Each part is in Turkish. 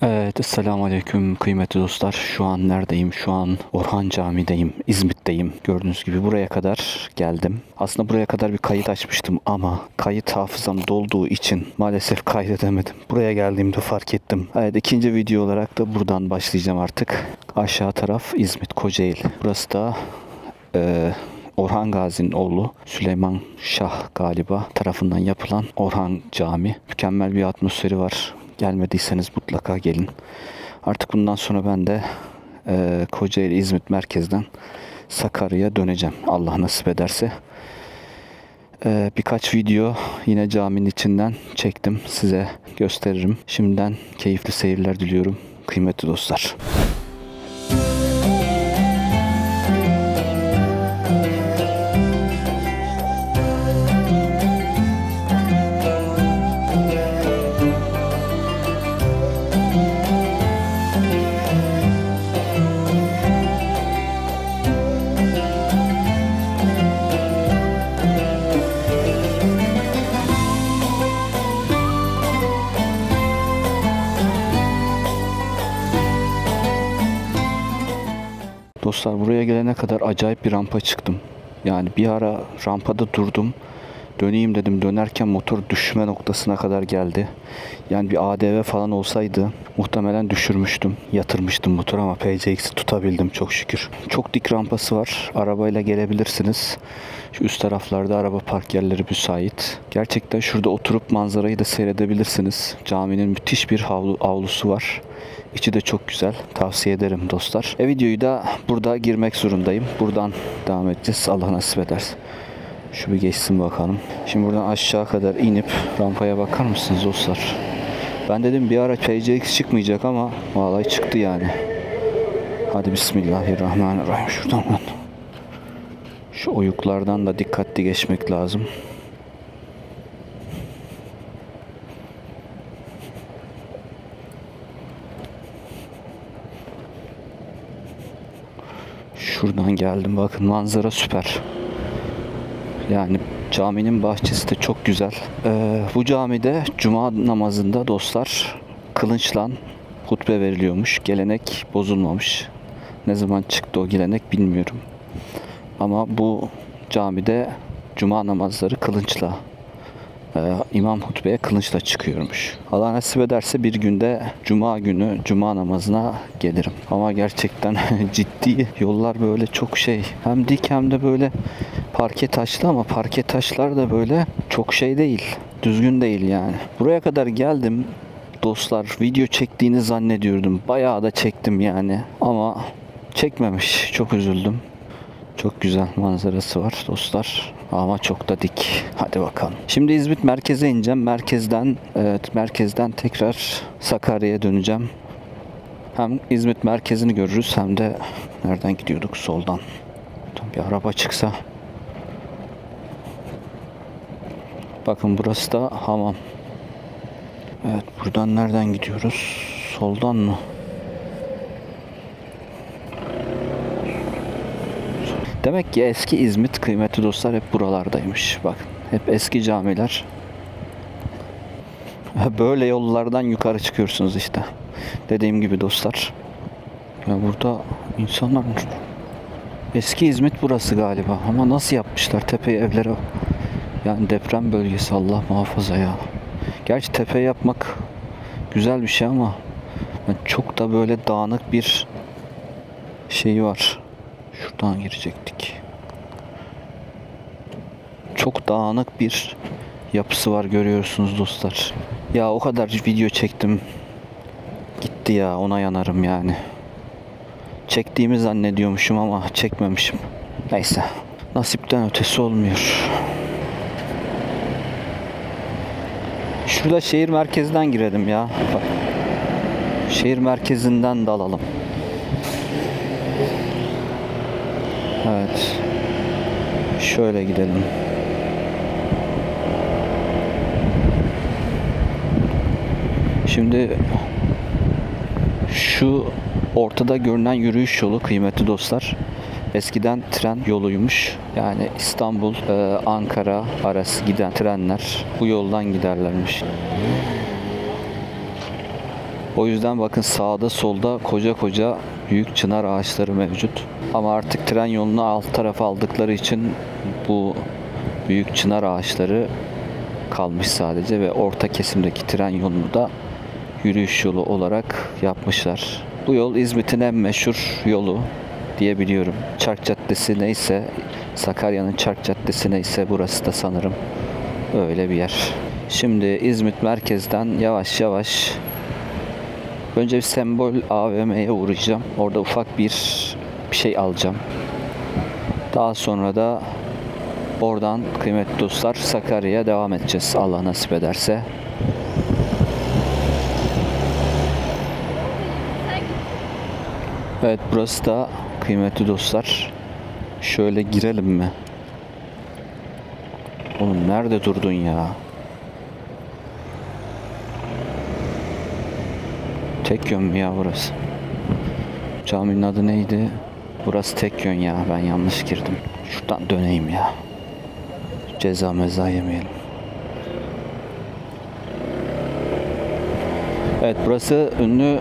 Evet, Esselamu Aleyküm kıymetli dostlar. Şu an neredeyim? Şu an Orhan Camii'deyim, İzmit'teyim. Gördüğünüz gibi buraya kadar geldim. Aslında buraya kadar bir kayıt açmıştım ama kayıt hafızam dolduğu için maalesef kaydedemedim. Buraya geldiğimde fark ettim. Evet, ikinci video olarak da buradan başlayacağım artık. Aşağı taraf İzmit, Kocaeli. Burası da Orhan Gazi'nin oğlu Süleyman Şah galiba tarafından yapılan Orhan Camii. Mükemmel bir atmosferi var. Gelmediyseniz mutlaka gelin. Artık bundan sonra ben de Kocaeli İzmit merkezden Sakarya'ya döneceğim. Allah nasip ederse. Birkaç video yine caminin içinden çektim. Size gösteririm. Şimdiden keyifli seyirler diliyorum kıymetli dostlar. Dostlar, buraya gelene kadar acayip bir rampa çıktım. Yani bir ara rampada durdum. Döneyim dedim. Dönerken motor düşme noktasına kadar geldi. Yani bir ADV falan olsaydı muhtemelen düşürmüştüm. Yatırmıştım motoru ama PCX'i tutabildim çok şükür. Çok dik rampası var. Arabayla gelebilirsiniz. Şu üst taraflarda araba park yerleri müsait. Gerçekten şurada oturup manzarayı da seyredebilirsiniz. Caminin müthiş bir avlusu var. İçi de çok güzel. Tavsiye ederim dostlar. Videoyu da burada girmek zorundayım. Buradan devam edeceğiz. Allah nasip ederse. Şu bir geçsin bakalım. Şimdi buradan aşağı kadar inip rampaya bakar mısınız dostlar? Ben dedim bir ara PCX çıkmayacak ama vallahi çıktı yani. Hadi Bismillahirrahmanirrahim. Şuradan ben. Şu oyuklardan da dikkatli geçmek lazım. Şuradan geldim, bakın manzara süper. Yani caminin bahçesi de çok güzel. Bu camide cuma namazında dostlar kılınçla hutbe veriliyormuş. Gelenek bozulmamış. Ne zaman çıktı o gelenek bilmiyorum. Ama bu camide cuma namazları kılınçla, imam hutbeye kılınçla çıkıyormuş. Allah nasip ederse bir günde cuma günü cuma namazına gelirim. Ama gerçekten ciddi yollar, böyle çok hem dik hem de böyle parke taşlı, ama parke taşlar da böyle çok değil. Düzgün değil yani. Buraya kadar geldim dostlar. Video çektiğini zannediyordum. Bayağı da çektim yani. Ama çekmemiş. Çok üzüldüm. Çok güzel manzarası var dostlar. Ama çok da dik. Hadi bakalım. Şimdi İzmit merkeze ineceğim. Merkezden tekrar Sakarya'ya döneceğim. Hem İzmit merkezini görürüz hem de nereden gidiyorduk? Soldan. Bir araba çıksa. Bakın burası da hamam. Evet, buradan nereden gidiyoruz? Soldan mı? Demek ki eski İzmit kıymetli dostlar hep buralardaymış. Bakın hep eski camiler. Böyle yollardan yukarı çıkıyorsunuz işte. Dediğim gibi dostlar. Ya burada insanlar, eski İzmit burası galiba ama nasıl yapmışlar tepeye evlere. Yani deprem bölgesi, Allah muhafaza ya. Gerçi tepe yapmak güzel bir şey ama çok da böyle dağınık bir şeyi var. Şuradan girecektik. Çok dağınık bir yapısı var, görüyorsunuz dostlar. Ya o kadar video çektim. Gitti ya, ona yanarım yani. Çektiğimi zannediyormuşum ama çekmemişim. Neyse. Nasipten ötesi olmuyor. Şurada şehir merkezinden girelim ya. Bak. Şehir merkezinden dalalım. Evet. Şöyle gidelim. Şimdi şu ortada görünen yürüyüş yolu kıymetli dostlar. Eskiden tren yoluymuş. Yani İstanbul, Ankara arası giden trenler bu yoldan giderlermiş. O yüzden bakın sağda solda koca koca büyük çınar ağaçları mevcut. Ama artık tren yolunu alt tarafa aldıkları için bu büyük çınar ağaçları kalmış sadece ve orta kesimdeki tren yolunu da yürüyüş yolu olarak yapmışlar. Bu yol İzmit'in en meşhur yolu diyebiliyorum. Çark Caddesi neyse, Sakarya'nın Çark Caddesi neyse burası da sanırım öyle bir yer. Şimdi İzmit merkezden yavaş yavaş önce bir Sembol AVM'ye uğrayacağım. Orada ufak bir şey alacağım. Daha sonra da oradan kıymetli dostlar Sakarya'ya devam edeceğiz Allah nasip ederse. Evet, burası da kıymetli dostlar. Şöyle girelim mi? Oğlum nerede durdun ya? Tek yön mü ya burası? Caminin adı neydi? Burası tek yön ya. Ben yanlış girdim. Şuradan döneyim ya. Ceza meza yemeyelim. Evet, burası ünlü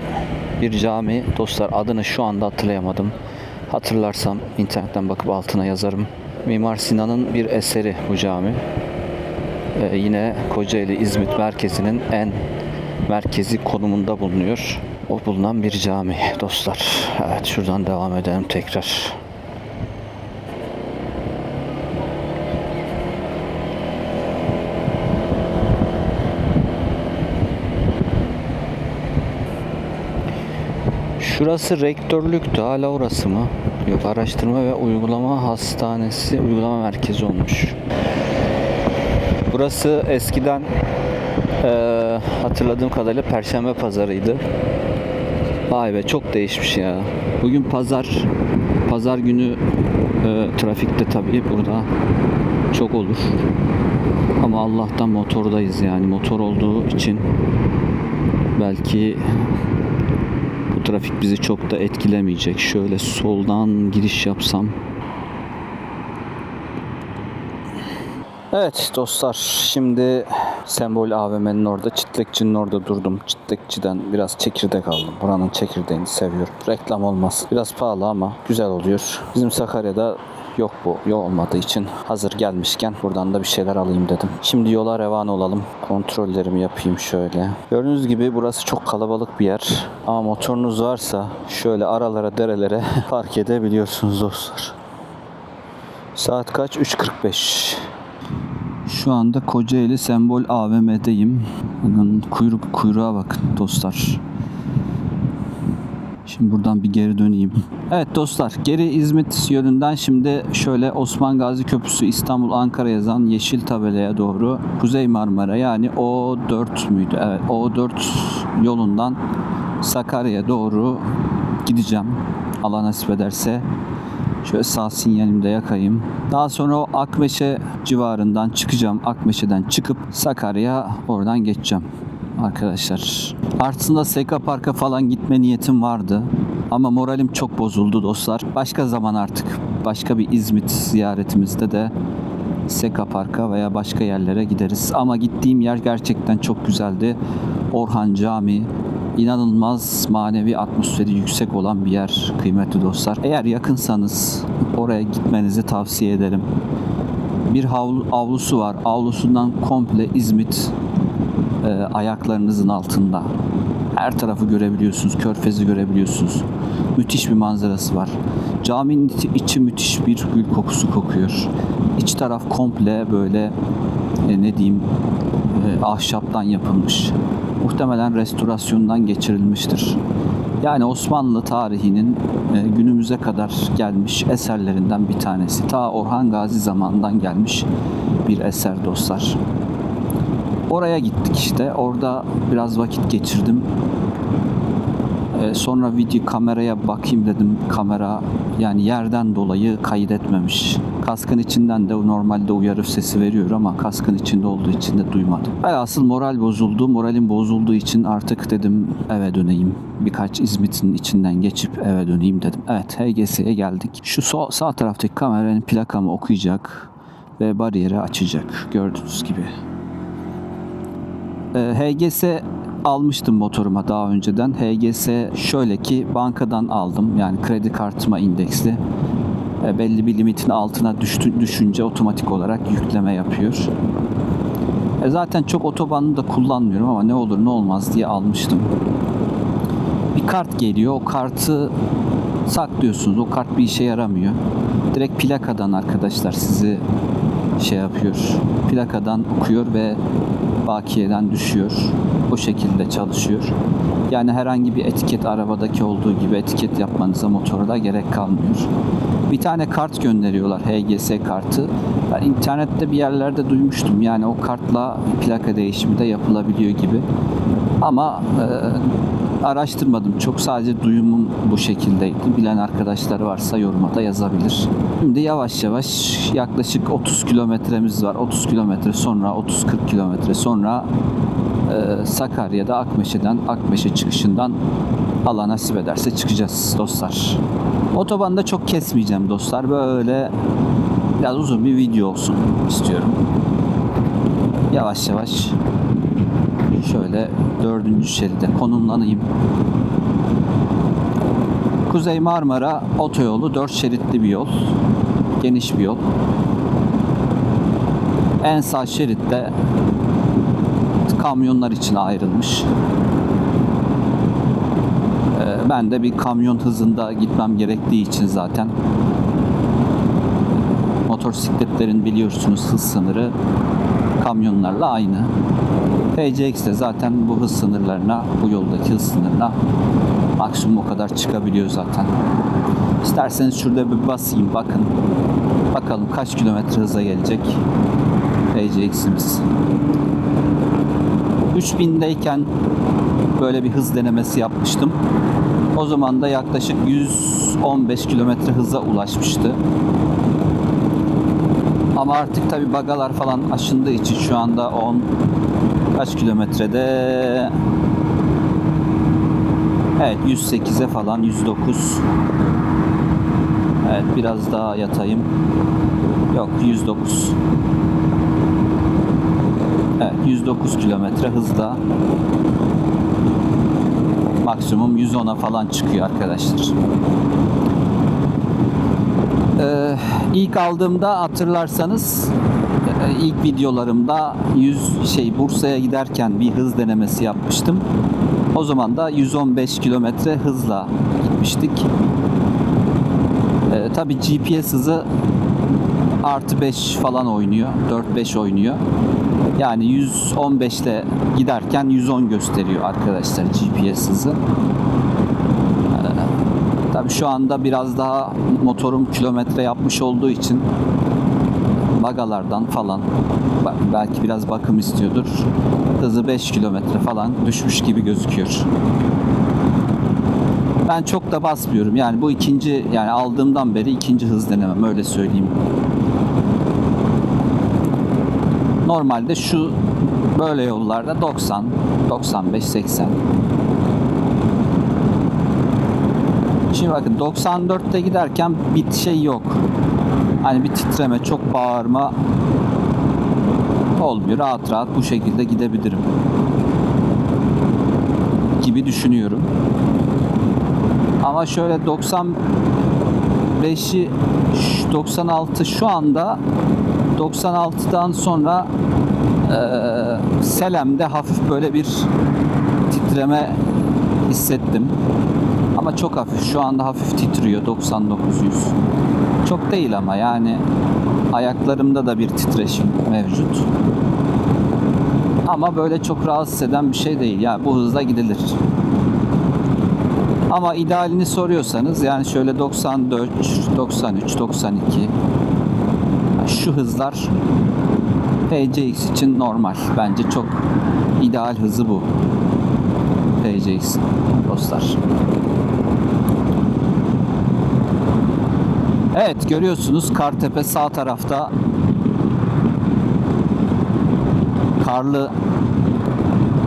bir cami. Dostlar adını şu anda hatırlayamadım. Hatırlarsam internetten bakıp altına yazarım. Mimar Sinan'ın bir eseri bu cami. Yine Kocaeli İzmit merkezinin en merkezi konumunda bulunuyor. O bulunan bir cami dostlar. Evet, şuradan devam edelim tekrar. Şurası rektörlüktü. Hala orası mı? Yok, araştırma ve uygulama hastanesi, uygulama merkezi olmuş. Burası eskiden hatırladığım kadarıyla Perşembe pazarıydı. Vay be, çok değişmiş ya. Bugün pazar günü trafikte tabii burada çok olur. Ama Allah'tan motordayız yani. Motor olduğu için belki bu trafik bizi çok da etkilemeyecek. Şöyle soldan giriş yapsam. Evet dostlar, şimdi Sembol AVM'nin orada, Çitlekçi'nin orada durdum. Çitlekçi'den biraz çekirdek aldım. Buranın çekirdeğini seviyorum. Reklam olmaz. Biraz pahalı ama güzel oluyor. Bizim Sakarya'da yok bu yol olmadığı için hazır gelmişken buradan da bir şeyler alayım dedim. Şimdi yola revan olalım. Kontrollerimi yapayım şöyle. Gördüğünüz gibi burası çok kalabalık bir yer. Ama motorunuz varsa şöyle aralara, derelere park edebiliyorsunuz dostlar. Saat kaç? 3:45. Şu anda Kocaeli Sembol AVM'deyim. Bakın kuyruğa bakın dostlar. Şimdi buradan bir geri döneyim. Evet dostlar, geri İzmit yönünden şimdi şöyle Osman Gazi Köprüsü İstanbul Ankara yazan yeşil tabelaya doğru Kuzey Marmara yani O4 müydü? Evet, O4 yolundan Sakarya'ya doğru gideceğim. Allah nasip ederse. Şöyle sağ sinyalimi de yakayım. Daha sonra o Akmeşe civarından çıkacağım. Akmeşe'den çıkıp Sakarya, oradan geçeceğim arkadaşlar. Aslında Seka Park'a falan gitme niyetim vardı. Ama moralim çok bozuldu dostlar. Başka zaman artık başka bir İzmit ziyaretimizde de Seka Park'a veya başka yerlere gideriz. Ama gittiğim yer gerçekten çok güzeldi. Orhan Camii. İnanılmaz manevi atmosferi yüksek olan bir yer kıymetli dostlar. Eğer yakınsanız oraya gitmenizi tavsiye ederim. Bir avlusu var. Avlusundan komple İzmit ayaklarınızın altında. Her tarafı görebiliyorsunuz. Körfezi görebiliyorsunuz. Müthiş bir manzarası var. Caminin içi müthiş bir gül kokusu kokuyor. İç taraf komple böyle ne diyeyim ahşaptan yapılmış. Muhtemelen restorasyondan geçirilmiştir. Yani Osmanlı tarihinin günümüze kadar gelmiş eserlerinden bir tanesi. Ta Orhan Gazi zamanından gelmiş bir eser dostlar. Oraya gittik işte. Orada biraz vakit geçirdim. Sonra video kameraya bakayım dedim. Kamera yani yerden dolayı kaydetmemiş. Kaskın içinden de normalde uyarı sesi veriyor ama kaskın içinde olduğu için de duymadım. Velhasıl moral bozuldu. Moralim bozulduğu için artık dedim eve döneyim. Birkaç İzmit'in içinden geçip eve döneyim dedim. Evet, HGS'ye geldik. Şu sağ taraftaki kameranın plakamı okuyacak ve bariyeri açacak. Gördüğünüz gibi. HGS almıştım motoruma daha önceden. HGS şöyle ki bankadan aldım. Yani kredi kartıma indeksli. Belli bir limitin altına düşünce otomatik olarak yükleme yapıyor. Zaten çok otobanını da kullanmıyorum ama ne olur ne olmaz diye almıştım. Bir kart geliyor. O kartı saklıyorsunuz. O kart bir işe yaramıyor. Direkt plakadan arkadaşlar sizi şey yapıyor. Plakadan okuyor ve bakiyeden düşüyor. O şekilde çalışıyor. Yani herhangi bir etiket, arabadaki olduğu gibi etiket yapmanıza motora da gerek kalmıyor. Bir tane kart gönderiyorlar, HGS kartı. Ben internette bir yerlerde duymuştum. Yani o kartla plaka değişimi de yapılabiliyor gibi. Ama araştırmadım çok, sadece duyumum bu şekildeydi. Bilen arkadaşlar varsa yoruma da yazabilir. Şimdi yavaş yavaş yaklaşık 30 kilometremiz var. 30 kilometre sonra, 30-40 kilometre sonra Sakarya'da Akmeşe çıkışından Allah nasip ederse çıkacağız dostlar. Otobanda çok kesmeyeceğim dostlar. Böyle biraz uzun bir video olsun istiyorum. Yavaş yavaş şöyle 4. şeride konumlanayım. Kuzey Marmara Otoyolu 4 şeritli bir yol. Geniş bir yol. En sağ şeritte kamyonlar için ayrılmış. Ben de bir kamyon hızında gitmem gerektiği için zaten motosikletlerin biliyorsunuz hız sınırı kamyonlarla aynı. PCX de zaten bu hız sınırlarına, bu yoldaki hız sınırına maksimum o kadar çıkabiliyor zaten. İsterseniz şurada bir basayım, bakın. Bakalım kaç kilometre hıza gelecek PCX'imiz. 3000'deyken böyle bir hız denemesi yapmıştım. O zaman da yaklaşık 115 kilometre hıza ulaşmıştı. Ama artık tabi bagalar falan aşındığı için şu anda 10 kaç kilometrede, evet 108'e falan, 109. Evet biraz daha yatayım. Yok 109. Evet 109 kilometre hızda. Maksimum 110'a falan çıkıyor arkadaşlar. İlk aldığımda hatırlarsanız ilk videolarımda Bursa'ya giderken bir hız denemesi yapmıştım. O zaman da 115 kilometre hızla gitmiştik. Tabii GPS hızı artı 5 falan oynuyor. 4-5 oynuyor. Yani 115 ile giderken 110 gösteriyor arkadaşlar GPS hızı. Tabii şu anda biraz daha motorum kilometre yapmış olduğu için bagalardan falan belki biraz bakım istiyordur. Hızı 5 kilometre falan düşmüş gibi gözüküyor. Ben çok da basmıyorum. Yani bu ikinci, yani aldığımdan beri ikinci hız denemem, öyle söyleyeyim. Normalde şu böyle yollarda 90, 95, 80. Şimdi bakın 94'te giderken bir şey yok. Hani bir titreme, çok bağırma olmuyor. Rahat rahat bu şekilde gidebilirim gibi düşünüyorum. Ama şöyle 95'i 96 şu anda 96'dan sonra Selam'de hafif böyle bir titreme hissettim. Ama çok hafif. Şu anda hafif titriyor 99-100. Çok değil ama yani ayaklarımda da bir titreşim mevcut. Ama böyle çok rahatsız eden bir şey değil. Yani bu hızla gidilir. Ama idealini soruyorsanız yani şöyle 94, 93, 92 şu hızlar PCX için normal. Bence çok ideal hızı bu PCX dostlar. Evet görüyorsunuz Kartepe sağ tarafta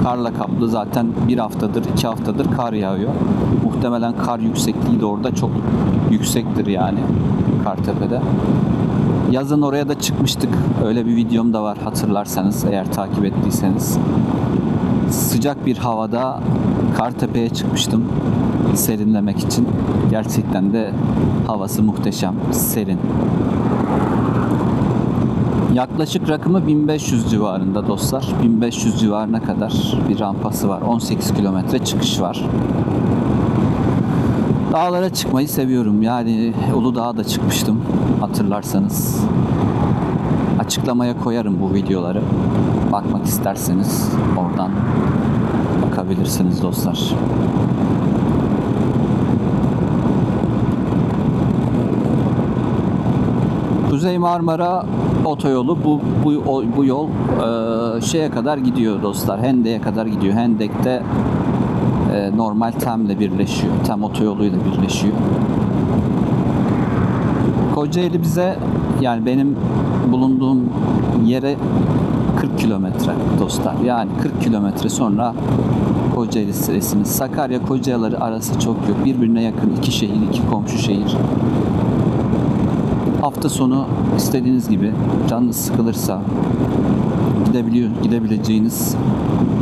karla kaplı, zaten bir haftadır 2 haftadır kar yağıyor. Muhtemelen kar yüksekliği de orada çok yüksektir yani Kartepe'de. Yazın oraya da çıkmıştık. Öyle bir videom da var hatırlarsanız, eğer takip ettiyseniz. sıcak bir havada Kartepe'ye çıkmıştım serinlemek için. Gerçekten de havası muhteşem, serin. Yaklaşık rakımı 1500 civarında dostlar. 1500 civarına kadar bir rampası var. 18 kilometre çıkış var. Dağlara çıkmayı seviyorum. Yani Uludağ'a da çıkmıştım hatırlarsanız. Açıklamaya koyarım bu videoları. Bakmak isterseniz oradan bakabilirsiniz dostlar. Kuzey Marmara otoyolu bu yol şeye kadar gidiyor dostlar. Hendek'e kadar gidiyor. Hendek'te normal TEM'le birleşiyor. TEM otoyoluyla birleşiyor. Kocaeli bize, yani benim bulunduğum yere 40 kilometre dostlar. Yani 40 kilometre sonra Kocaeli'siniz. Sakarya Kocaeli arası çok yok. Birbirine yakın iki şehir, iki komşu şehir. Hafta sonu istediğiniz gibi canınız sıkılırsa gidebileceğiniz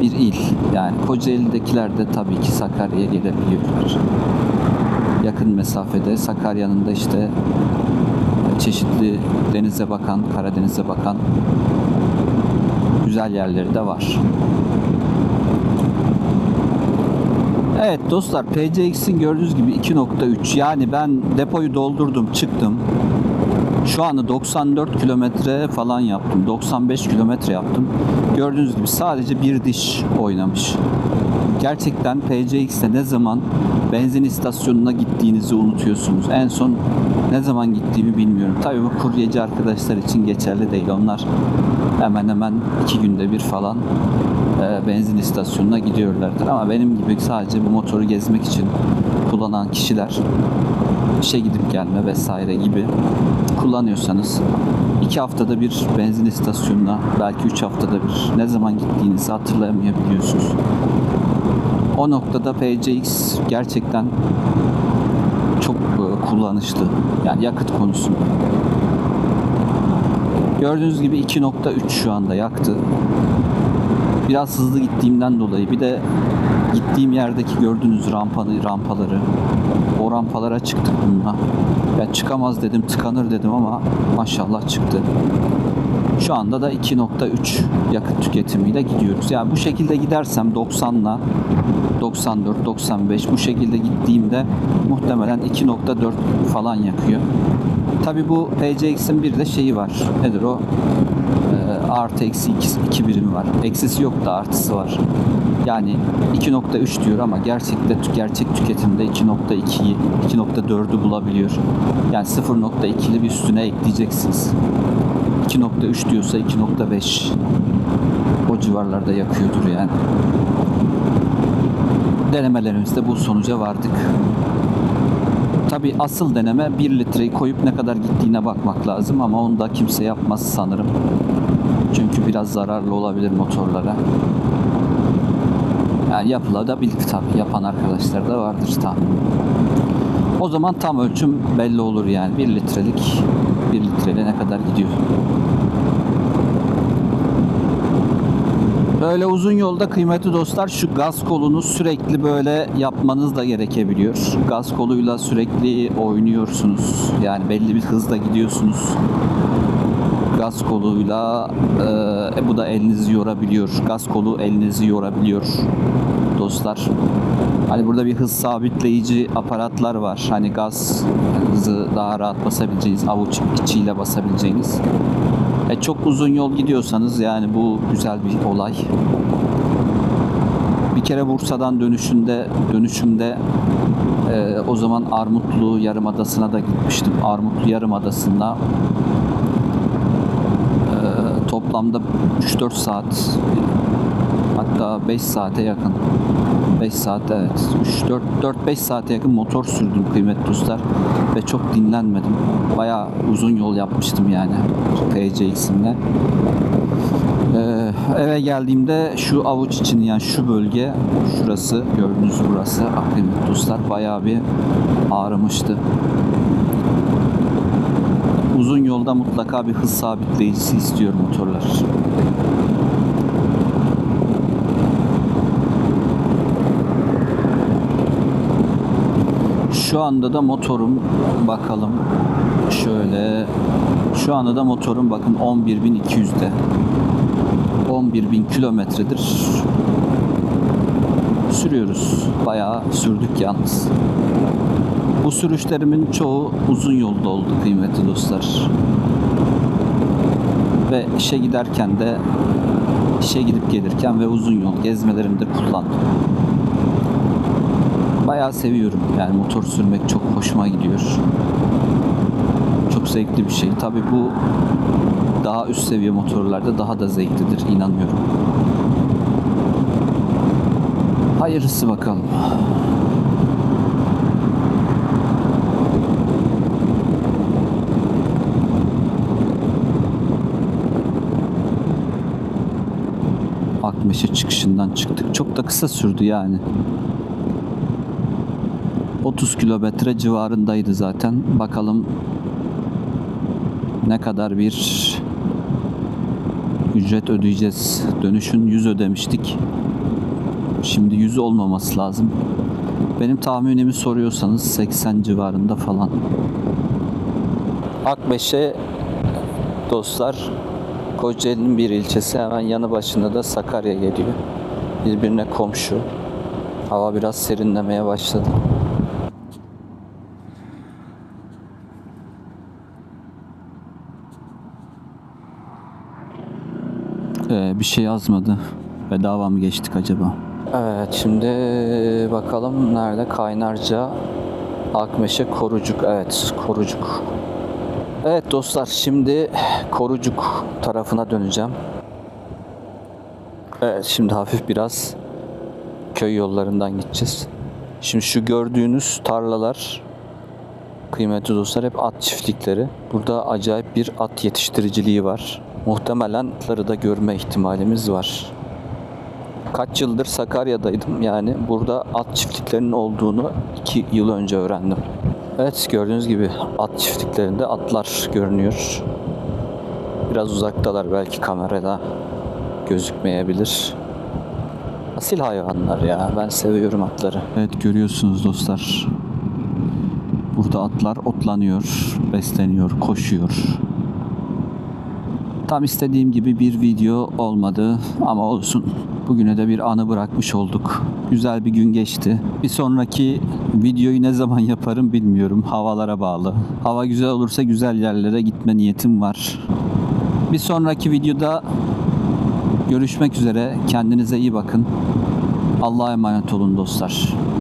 bir il. Yani Kocaeli'dekiler de tabii ki Sakarya'ya gelebiliyorlar. Yakın mesafede. Sakarya'nın da işte çeşitli denize bakan, Karadeniz'e bakan güzel yerleri de var. Evet dostlar, PCX'in gördüğünüz gibi 2.3, yani ben depoyu doldurdum çıktım. Şu anda 94 kilometre falan yaptım. 95 kilometre yaptım. Gördüğünüz gibi sadece bir diş oynamış. Gerçekten PCX'te ne zaman benzin istasyonuna gittiğinizi unutuyorsunuz. En son ne zaman gittiğimi bilmiyorum. Tabii bu kuryeci arkadaşlar için geçerli değil. Onlar hemen hemen 2 günde bir falan benzin istasyonuna gidiyorlardır. Ama benim gibi sadece bu motoru gezmek için kullanan kişiler, işe gidip gelme vesaire gibi kullanıyorsanız 2 haftada bir benzin istasyonuna, belki 3 haftada bir, ne zaman gittiğinizi hatırlayamayabiliyorsunuz. O noktada PCX gerçekten çok kullanışlı. Yani yakıt konusunda. Gördüğünüz gibi 2.3 şu anda yaktı. Biraz hızlı gittiğimden dolayı, bir de gittiğim yerdeki gördüğünüz rampaları, o rampalara çıktık bununla. Ya çıkamaz dedim, tıkanır dedim ama maşallah çıktı. Şu anda da 2.3 yakıt tüketimiyle gidiyoruz. Yani bu şekilde gidersem 90'la 94, 95 bu şekilde gittiğimde muhtemelen 2.4 falan yakıyor. Tabi bu PCX'in bir de şeyi var. Nedir o? Artı eksi 2 birimi var. Eksisi yok da artısı var. Yani 2.3 diyor ama gerçek tüketimde 2.2'yi, 2.4'ü bulabiliyor. Yani 0.2'li bir üstüne ekleyeceksiniz. 2.3 diyorsa 2.5 o civarlarda yakıyordur yani. Denemelerimizde bu sonuca vardık. Tabii asıl deneme 1 litreyi koyup ne kadar gittiğine bakmak lazım ama onu da kimse yapmaz sanırım. Çünkü biraz zararlı olabilir motorlara. Yani yapılabilir tabii. Yapan arkadaşlar da vardır tahmin. O zaman tam ölçüm belli olur yani. 1 litreyle ne kadar gidiyor. Böyle uzun yolda kıymetli dostlar şu gaz kolunu sürekli böyle yapmanız da gerekebiliyor. Gaz koluyla sürekli oynuyorsunuz. Yani belli bir hızla gidiyorsunuz. Gaz koluyla bu da elinizi yorabiliyor. Gaz kolu elinizi yorabiliyor dostlar. Hani burada bir hız sabitleyici aparatlar var. Hani gaz hızı daha rahat basabileceğiniz, avuç içiyle basabileceğiniz. Çok uzun yol gidiyorsanız yani bu güzel bir olay. Bir kere Bursa'dan dönüşümde o zaman Armutlu Yarımadası'na da gitmiştim. Armutlu Yarımadası'nda toplamda 3-4 saat, hatta 5 saate yakın, 5 saat, evet, 4-5 saate yakın motor sürdüm kıymetli dostlar ve çok dinlenmedim. Bayağı uzun yol yapmıştım yani PCX'imle. Eve geldiğimde şu avuç için, yani şu bölge, şurası, gördüğünüz burası kıymetli dostlar bayağı bir ağrımıştı. Uzun yolda mutlaka bir hız sabitleyicisi istiyor motorlar. Şu anda da motorum bakalım şöyle. Şu anda da motorum bakın 11.200'de. 11.000 kilometredir sürüyoruz. Bayağı sürdük yalnız. Bu sürüşlerimin çoğu uzun yolda oldu kıymetli dostlar. Ve işe giderken de, işe gidip gelirken ve uzun yol gezmelerimde kullandım. Bayağı seviyorum. Yani motor sürmek çok hoşuma gidiyor. Çok zevkli bir şey. Tabii bu daha üst seviye motorlarda daha da zevklidir, inanıyorum. Hayırlısı bakalım. Akmeşe çıkışından çıktık. Çok da kısa sürdü yani. 30 kilometre civarındaydı zaten. Bakalım ne kadar bir ücret ödeyeceğiz. Dönüşün 100 ödemiştik. Şimdi 100 olmaması lazım. Benim tahminimi soruyorsanız 80 civarında falan. Akmeşe dostlar, Kocaeli'nin bir ilçesi, hemen yanı başında da Sakarya geliyor. Birbirine komşu. Hava biraz serinlemeye başladı. Bir şey yazmadı. Bedava mı geçtik acaba? Evet, şimdi bakalım nerede? Kaynarca, Akmeşe, Korucuk. Evet, Korucuk. Evet dostlar, şimdi Korucuk tarafına döneceğim. Evet, şimdi hafif biraz köy yollarından gideceğiz. Şimdi şu gördüğünüz tarlalar kıymetli dostlar hep at çiftlikleri. Burada acayip bir at yetiştiriciliği var. Muhtemelen atları da görme ihtimalimiz var. Kaç yıldır Sakarya'daydım, yani burada at çiftliklerinin olduğunu 2 yıl önce öğrendim. Evet, gördüğünüz gibi at çiftliklerinde atlar görünüyor. Biraz uzaktalar, belki kamerada gözükmeyebilir. Asil hayvanlar ya, ben seviyorum atları. Evet, görüyorsunuz dostlar. Burada atlar otlanıyor, besleniyor, koşuyor. Tam istediğim gibi bir video olmadı ama olsun. Bugüne de bir anı bırakmış olduk. Güzel bir gün geçti. Bir sonraki videoyu ne zaman yaparım bilmiyorum. Havalara bağlı. Hava güzel olursa güzel yerlere gitme niyetim var. Bir sonraki videoda görüşmek üzere. Kendinize iyi bakın. Allah'a emanet olun dostlar.